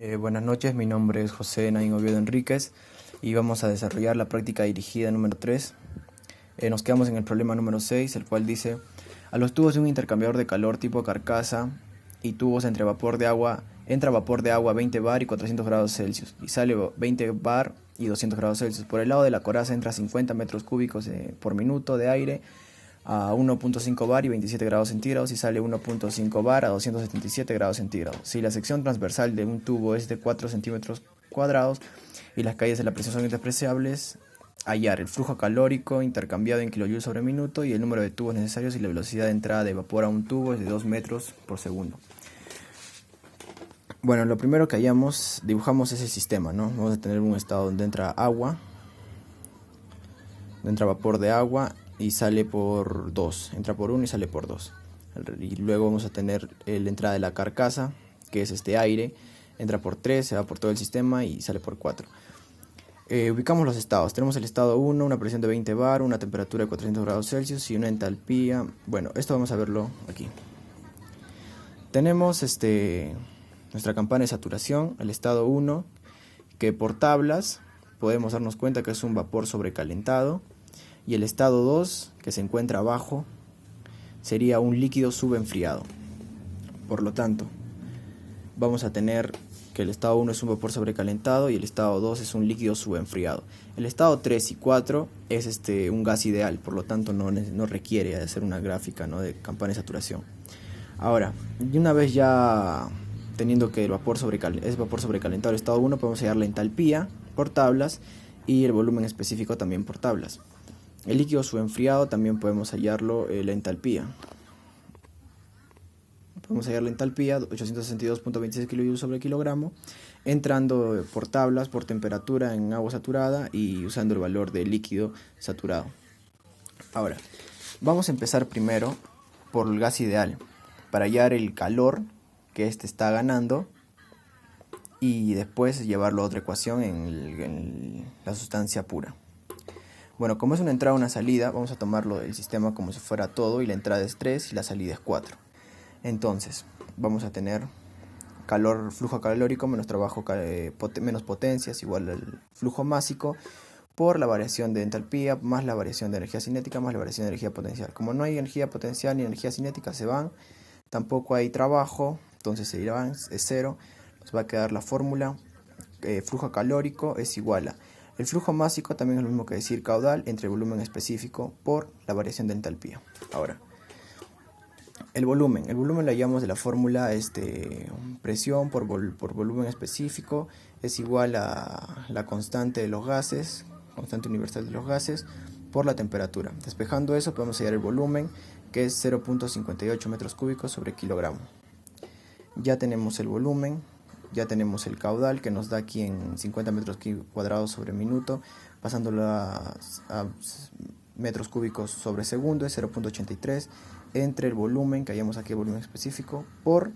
Buenas noches, mi nombre es José Naín Oviedo Enríquez y vamos a desarrollar la práctica dirigida número 3. Nos quedamos en el problema número 6, el cual dice: a los tubos de un intercambiador de calor tipo carcasa y tubos entra vapor de agua 20 bar y 400 grados Celsius y sale 20 bar y 200 grados Celsius. Por el lado de la coraza entra 50 metros cúbicos por minuto de aire a 1.5 bar y 27 grados centígrados y sale 1.5 bar a 277 grados centígrados. Si la sección transversal de un tubo es de 4 centímetros cuadrados y las caídas de la presión son despreciables, hallar el flujo calórico intercambiado en kilojoules sobre minuto y el número de tubos necesarios y la velocidad de entrada de vapor a un tubo es de 2 metros por segundo. Bueno, lo primero que hallamos, dibujamos ese sistema, ¿no? Vamos a tener un estado donde entra agua, donde entra vapor de agua y sale por 2, entra por 1 y sale por 2. Y luego vamos a tener la entrada de la carcasa, que es este aire, entra por 3, se va por todo el sistema y sale por 4. Ubicamos los estados. Tenemos el estado 1, una presión de 20 bar, una temperatura de 400 grados Celsius y una entalpía. Bueno, esto vamos a verlo aquí. Tenemos nuestra campana de saturación, el estado 1, que por tablas podemos darnos cuenta que es un vapor sobrecalentado. Y el estado 2, que se encuentra abajo, sería un líquido subenfriado. Por lo tanto, vamos a tener que el estado 1 es un vapor sobrecalentado y el estado 2 es un líquido subenfriado. El estado 3 y 4 es un gas ideal, por lo tanto no requiere hacer una gráfica, ¿no?, de campana de saturación. Ahora, y una vez ya teniendo que el vapor es vapor sobrecalentado el estado 1, podemos hallar la entalpía por tablas y el volumen específico también por tablas. El líquido subenfriado también podemos hallarlo, la entalpía. Podemos hallar la entalpía, 862.26 kJ sobre kilogramo, entrando por tablas, por temperatura en agua saturada y usando el valor de líquido saturado. Ahora, vamos a empezar primero por el gas ideal, para hallar el calor que está ganando y después llevarlo a otra ecuación en la sustancia pura. Bueno, como es una entrada y una salida, vamos a tomarlo el sistema como si fuera todo y la entrada es 3 y la salida es 4. Entonces, vamos a tener flujo calórico menos trabajo menos potencia es igual al flujo másico por la variación de entalpía más la variación de energía cinética más la variación de energía potencial. Como no hay energía potencial ni energía cinética, se van, tampoco hay trabajo, entonces se irán, es 0. Nos va a quedar la fórmula, flujo calórico es igual a el flujo másico, también es lo mismo que decir caudal, entre el volumen específico por la variación de entalpía. Ahora, el volumen lo hallamos de la fórmula presión por volumen específico es igual a la constante de los gases, constante universal de los gases, por la temperatura. Despejando eso podemos hallar el volumen, que es 0.58 metros cúbicos sobre kilogramo. Ya tenemos el volumen. Ya tenemos el caudal, que nos da aquí en 50 metros cuadrados sobre minuto, pasándolo a metros cúbicos sobre segundo, es 0.83, entre el volumen, que hallamos aquí el volumen específico, por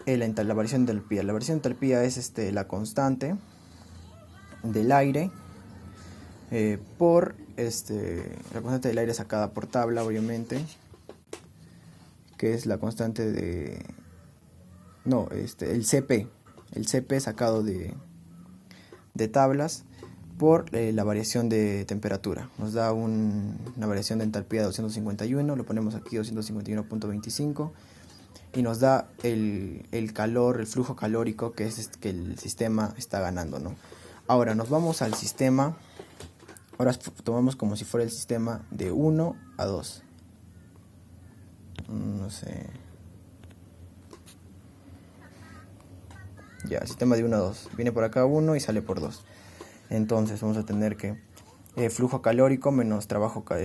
la variación de entalpía. La variación de entalpía es la constante del aire, por la constante del aire sacada por tabla, obviamente, que es la constante de... No, el CP sacado de tablas por la variación de temperatura. Nos da una variación de entalpía de 251, lo ponemos aquí 251.25 y nos da el calor, el flujo calórico que es que el sistema está ganando, ¿no? Ahora nos vamos al sistema, ahora tomamos como si fuera el sistema de 1 a 2. No sé... Ya, sistema de 1 a 2. Viene por acá 1 y sale por 2. Entonces vamos a tener que flujo calórico menos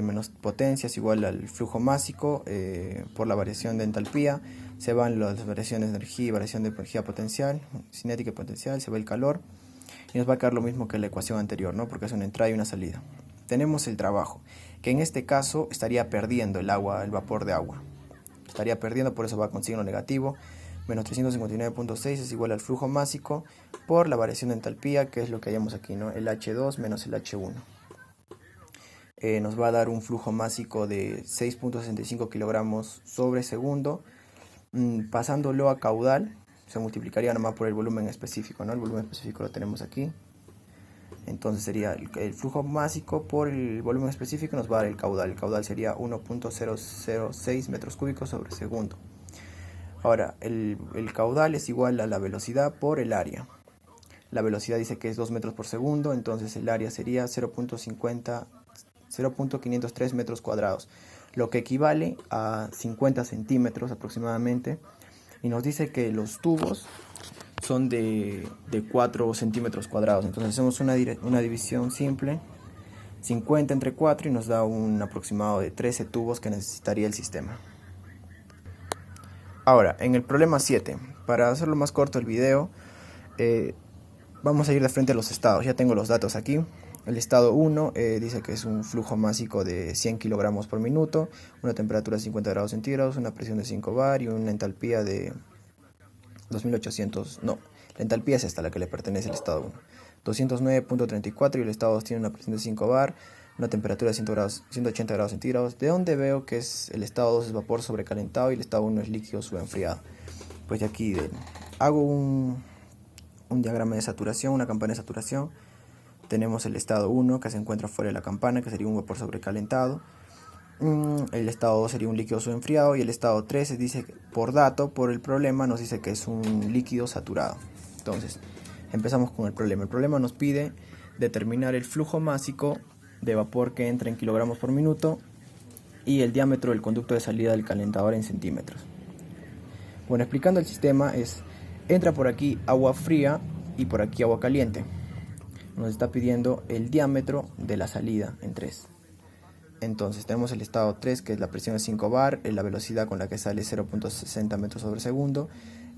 menos potencia es igual al flujo másico por la variación de entalpía. Se van las variaciones de energía y variación de energía potencial, cinética y potencial, se va el calor. Y nos va a quedar lo mismo que la ecuación anterior, ¿no?, porque es una entrada y una salida. Tenemos el trabajo, que en este caso estaría perdiendo el vapor de agua. Estaría perdiendo, por eso va con signo negativo. Menos 359.6 es igual al flujo másico por la variación de entalpía, que es lo que hallamos aquí, ¿no?, el H2 menos el H1. Nos va a dar un flujo másico de 6.65 kilogramos sobre segundo. Pasándolo a caudal, se multiplicaría nomás por el volumen específico, ¿no? El volumen específico lo tenemos aquí. Entonces sería el flujo másico por el volumen específico nos va a dar el caudal. El caudal sería 1.006 metros cúbicos sobre segundo. Ahora, el caudal es igual a la velocidad por el área. La velocidad dice que es 2 metros por segundo, entonces el área sería 0.503 metros cuadrados, lo que equivale a 50 centímetros aproximadamente. Y nos dice que los tubos son de 4 centímetros cuadrados. Entonces hacemos una división simple, 50 entre 4, y nos da un aproximado de 13 tubos que necesitaría el sistema. Ahora, en el problema 7, para hacerlo más corto el video, vamos a ir de frente a los estados. Ya tengo los datos aquí. El estado 1 dice que es un flujo másico de 100 kilogramos por minuto, una temperatura de 50 grados centígrados, una presión de 5 bar y una entalpía de 2800, no, la entalpía es esta, la que le pertenece al estado 1, 209.34, y el estado 2 tiene una presión de 5 bar, una temperatura de 180 grados centígrados. ¿De dónde veo que es el estado 2 es vapor sobrecalentado y el estado 1 es líquido subenfriado? Pues de aquí hago un diagrama de saturación, una campana de saturación. Tenemos el estado 1 que se encuentra fuera de la campana, que sería un vapor sobrecalentado. El estado 2 sería un líquido subenfriado, y el estado 3 se dice, por el problema nos dice que es un líquido saturado. Entonces, empezamos con el problema. El problema nos pide determinar el flujo másico de vapor que entra en kilogramos por minuto y el diámetro del conducto de salida del calentador en centímetros. Bueno, explicando el sistema entra por aquí agua fría y por aquí agua caliente. Nos está pidiendo el diámetro de la salida en 3. Entonces tenemos el estado 3, que es la presión de 5 bar, la velocidad con la que sale 0.60 metros sobre segundo,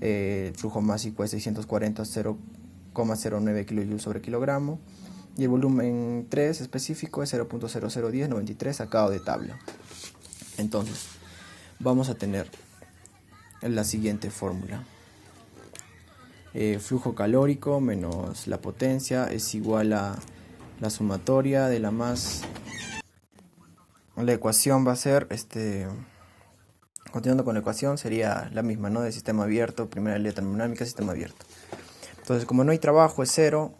el flujo másico es 640 0,09 kJ sobre kilogramo, y el volumen 3 específico es 0.001093 sacado de tabla. Entonces vamos a tener la siguiente fórmula. Flujo calórico menos la potencia es igual a la sumatoria de la masa. La ecuación va a ser, continuando con la ecuación, sería la misma, ¿no? De sistema abierto, primera ley de termodinámica, sistema abierto. Entonces, como no hay trabajo, es 0.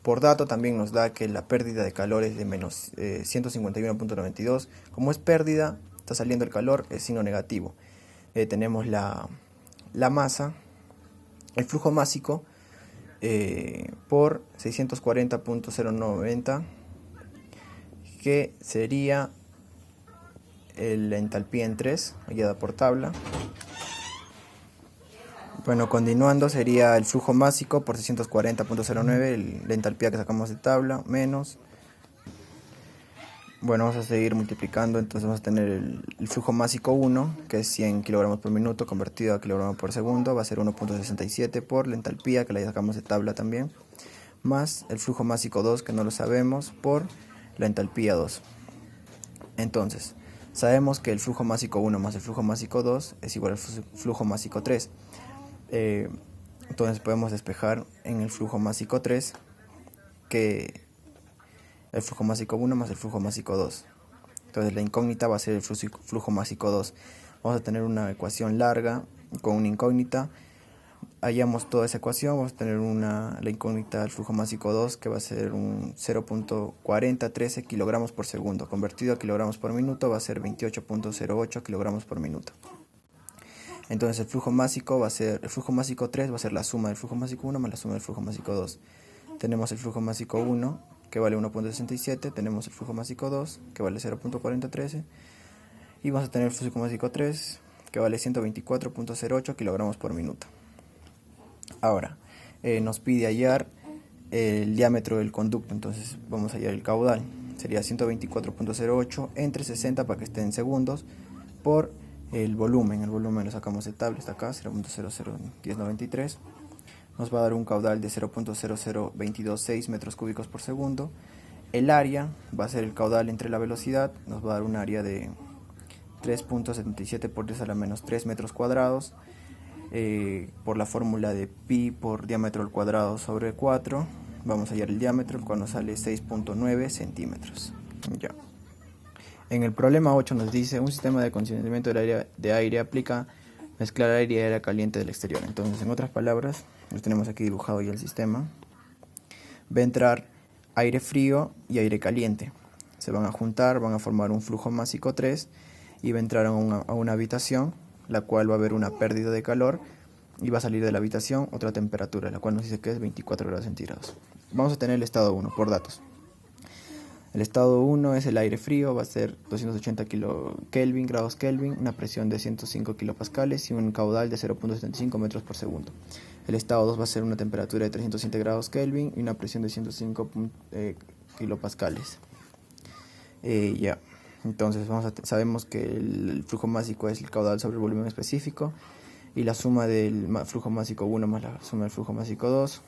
Por dato también nos da que la pérdida de calor es de menos 151.92. Como es pérdida, está saliendo el calor, es signo negativo. Tenemos la masa, el flujo másico por 640.090, que sería la entalpía en 3, guiada por tabla. Bueno, continuando sería el flujo másico por 640.09, la entalpía que sacamos de tabla, menos. Bueno, vamos a seguir multiplicando, entonces vamos a tener el flujo másico 1, que es 100 kilogramos por minuto, convertido a kilogramos por segundo, va a ser 1.67 por la entalpía, que la sacamos de tabla también, más el flujo másico 2, que no lo sabemos, por la entalpía 2. Entonces, sabemos que el flujo másico 1 más el flujo másico 2 es igual al flujo másico 3. Entonces podemos despejar en el flujo másico 3 que el flujo másico 1 más el flujo másico 2. Entonces la incógnita va a ser el flujo másico 2. Vamos a tener una ecuación larga con una incógnita. Hallamos toda esa ecuación, vamos a tener la incógnita del flujo másico 2, que va a ser un 0.4013 kilogramos por segundo. Convertido a kilogramos por minuto va a ser 28.08 kilogramos por minuto. Entonces el flujo másico 3 va a ser la suma del flujo másico 1 más la suma del flujo másico 2. Tenemos el flujo másico 1, que vale 1.67, tenemos el flujo másico 2, que vale 0.4013, y vamos a tener el flujo másico 3, que vale 124.08 kilogramos por minuto. Ahora, nos pide hallar el diámetro del conducto, entonces vamos a hallar el caudal. Sería 124.08 entre 60, para que esté en segundos, por el volumen lo sacamos de tabla, está acá, 0.001093. Nos va a dar un caudal de 0.00226 metros cúbicos por segundo. El área va a ser el caudal entre la velocidad, nos va a dar un área de 3.77 por 10 a la menos 3 metros cuadrados. Por la fórmula de pi por diámetro al cuadrado sobre 4, vamos a hallar el diámetro, el cual nos sale 6.9 centímetros. Ya. En el problema 8 nos dice: un sistema de acondicionamiento de aire aplica mezclar aire y aire caliente del exterior. Entonces, en otras palabras, lo tenemos aquí dibujado ya el sistema. Va a entrar aire frío y aire caliente. Se van a juntar, van a formar un flujo másico 3 y va a entrar a una habitación, la cual va a haber una pérdida de calor y va a salir de la habitación otra temperatura, la cual nos dice que es 24 grados centígrados. Vamos a tener el estado 1 por datos. El estado 1 es el aire frío, va a ser 280 grados Kelvin, una presión de 105 kilopascales y un caudal de 0.75 metros por segundo. El estado 2 va a ser una temperatura de 307 grados Kelvin y una presión de 105 kilopascales. Entonces sabemos que el flujo másico es el caudal sobre el volumen específico y la suma del flujo másico 1 más la suma del flujo másico 2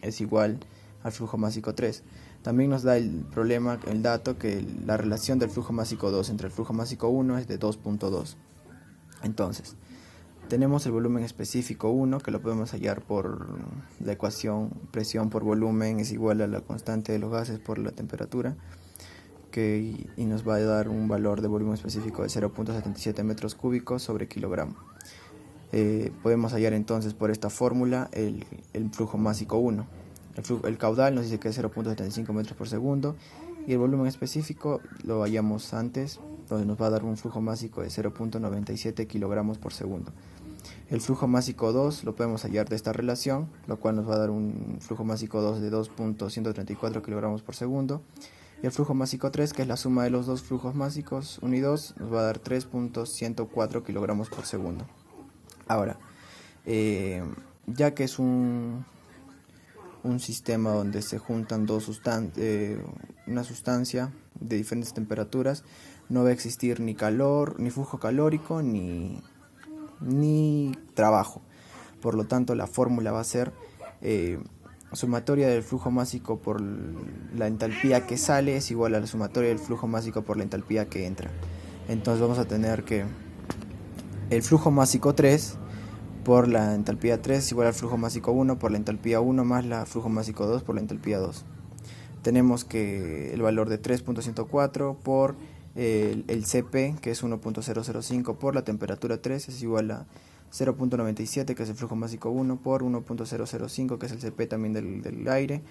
es igual al flujo másico 3. También nos da el dato que la relación del flujo másico 2 entre el flujo másico 1 es de 2.2. Entonces, tenemos el volumen específico 1, que lo podemos hallar por la ecuación presión por volumen es igual a la constante de los gases por la temperatura, y nos va a dar un valor de volumen específico de 0.77 metros cúbicos sobre kilogramo. Podemos hallar entonces por esta fórmula el flujo másico 1. El caudal nos dice que es 0.75 metros por segundo y el volumen específico lo hallamos antes, donde nos va a dar un flujo másico de 0.97 kilogramos por segundo. El flujo másico 2 lo podemos hallar de esta relación, lo cual nos va a dar un flujo másico 2 de 2.134 kilogramos por segundo. Y el flujo másico 3, que es la suma de los dos flujos másicos 1 y 2, nos va a dar 3.104 kilogramos por segundo. Ahora, ya que es un sistema donde se juntan una sustancia de diferentes temperaturas, no va a existir ni calor, ni flujo calórico, ni trabajo. Por lo tanto, la fórmula va a ser sumatoria del flujo másico por la entalpía que sale es igual a la sumatoria del flujo másico por la entalpía que entra. Entonces vamos a tener que el flujo másico 3 por la entalpía 3 es igual al flujo másico 1 por la entalpía 1 más la flujo másico 2 por la entalpía 2. Tenemos que el valor de 3.104 por el CP, que es 1.005 por la temperatura 3 es igual a 0.97, que es el flujo másico 1, por 1.005, que es el CP también del aire,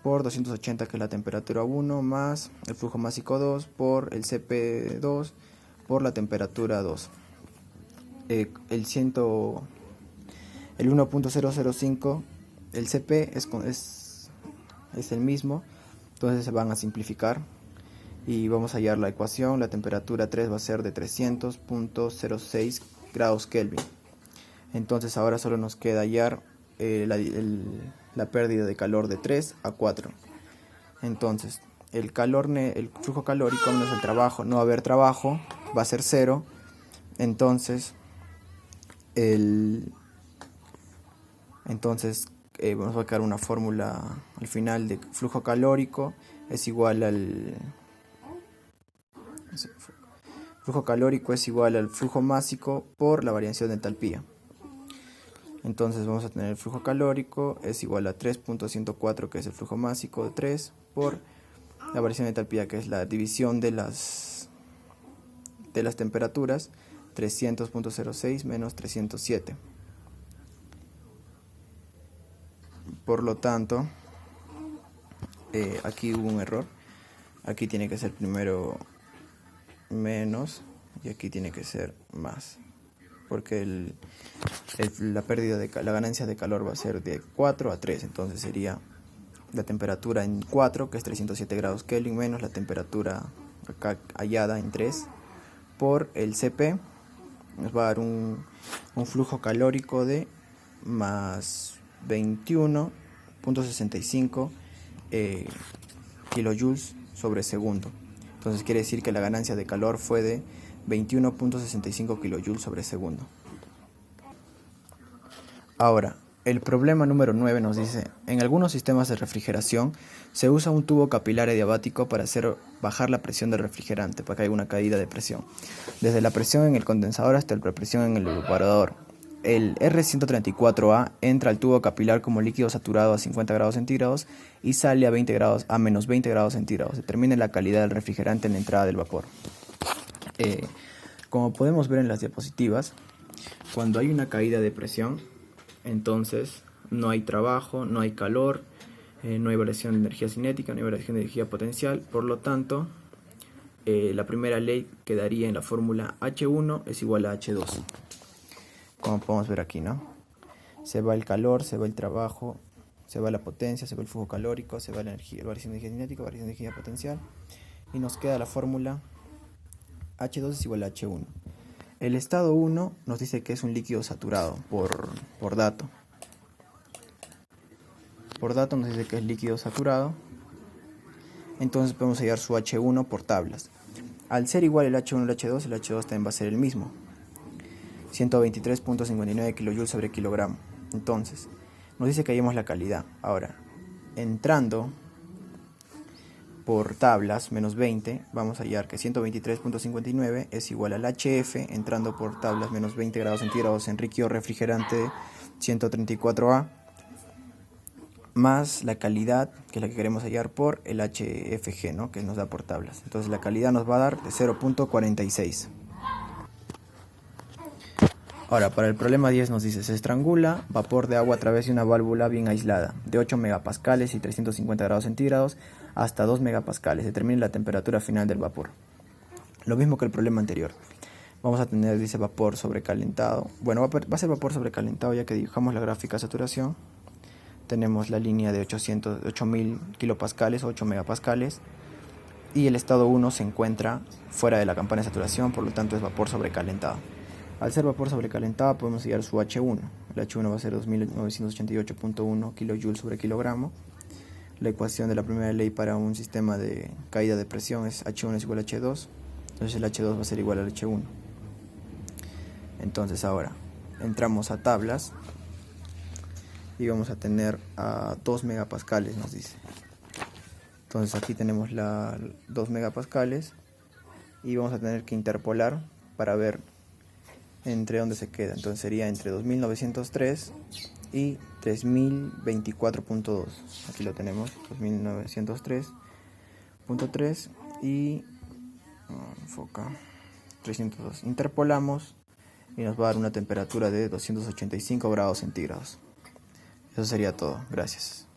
por 280, que es la temperatura 1, más el flujo másico 2 por el CP2 por la temperatura 2. El 1.005, el CP es el mismo, entonces se van a simplificar y vamos a hallar la ecuación. La temperatura 3 va a ser de 300.06 grados Kelvin. Entonces ahora solo nos queda hallar la pérdida de calor de 3 a 4. Entonces el flujo calórico menos el trabajo, no va a haber trabajo, va a ser 0. Entonces vamos a sacar una fórmula al final de flujo calórico es igual al flujo másico por la variación de entalpía. Entonces vamos a tener el flujo calórico es igual a 3.104, que es el flujo másico de 3 por la variación de entalpía, que es la división de las temperaturas, 300.06 menos 307. Por lo tanto, aquí hubo un error. Aquí tiene que ser primero menos y aquí tiene que ser más, porque la ganancia de calor va a ser de 4 a 3. Entonces sería la temperatura en 4, que es 307 grados Kelvin, menos la temperatura acá hallada en 3 por el CP, nos va a dar un flujo calórico de más 21.65 kilojoules sobre segundo. Entonces quiere decir que la ganancia de calor fue de 21.65 kilojoules sobre segundo. Ahora, el problema número 9 nos dice: en algunos sistemas de refrigeración se usa un tubo capilar adiabático para hacer bajar la presión del refrigerante, para que haya una caída de presión, desde la presión en el condensador hasta la presión en el evaporador. El R134A entra al tubo capilar como líquido saturado a 50 grados centígrados y sale a menos 20 grados centígrados. Determina la calidad del refrigerante en la entrada del vapor. Como podemos ver en las diapositivas, Cuando hay una caída de presión, entonces no hay trabajo, no hay calor, no hay variación de energía cinética, no hay variación de energía potencial. Por lo tanto, la primera ley quedaría en la fórmula H1 es igual a H2. Como podemos ver aquí, ¿no? Se va el calor, se va el trabajo, se va la potencia, se va el flujo calórico, se va la energía, variación de energía cinética, variación de energía potencial. Y nos queda la fórmula H2 es igual a H1. El estado 1 nos dice que es un líquido saturado por dato. Por dato nos dice que es líquido saturado. Entonces podemos hallar su H1 por tablas. Al ser igual el H1 al H2, el H2 también va a ser el mismo. 123.59 kJ sobre kilogramo. Entonces, nos dice que hallemos la calidad. Ahora, entrando por tablas, menos 20, vamos a hallar que 123.59 es igual al HF, entrando por tablas, menos 20 grados centígrados en líquido refrigerante 134A, más la calidad, que es la que queremos hallar por el HFG, ¿no? Que nos da por tablas. Entonces la calidad nos va a dar de 0.46. Ahora, para el problema 10 nos dice, se estrangula vapor de agua a través de una válvula bien aislada, de 8 megapascales y 350 grados centígrados hasta 2 megapascales. Determine la temperatura final del vapor. Lo mismo que el problema anterior. Vamos a tener, dice, vapor sobrecalentado. Bueno, va a ser vapor sobrecalentado ya que dibujamos la gráfica de saturación. Tenemos la línea de 8000 kilopascales, 8 megapascales. Y el estado 1 se encuentra fuera de la campana de saturación, por lo tanto es vapor sobrecalentado. Al ser vapor sobrecalentado podemos hallar su H1. El H1 va a ser 2988.1 kJ sobre kilogramo. La ecuación de la primera ley para un sistema de caída de presión es H1 es igual a H2. Entonces el H2 va a ser igual al H1. Entonces ahora entramos a tablas y vamos a tener a 2 megapascales, nos dice. Entonces aquí tenemos la 2 megapascales y vamos a tener que interpolar para ver entre dónde se queda. Entonces sería entre 2903 y 3024.2. Aquí lo tenemos, 2903.3 y enfoca 302. Interpolamos y nos va a dar una temperatura de 285 grados centígrados. Eso sería todo. Gracias.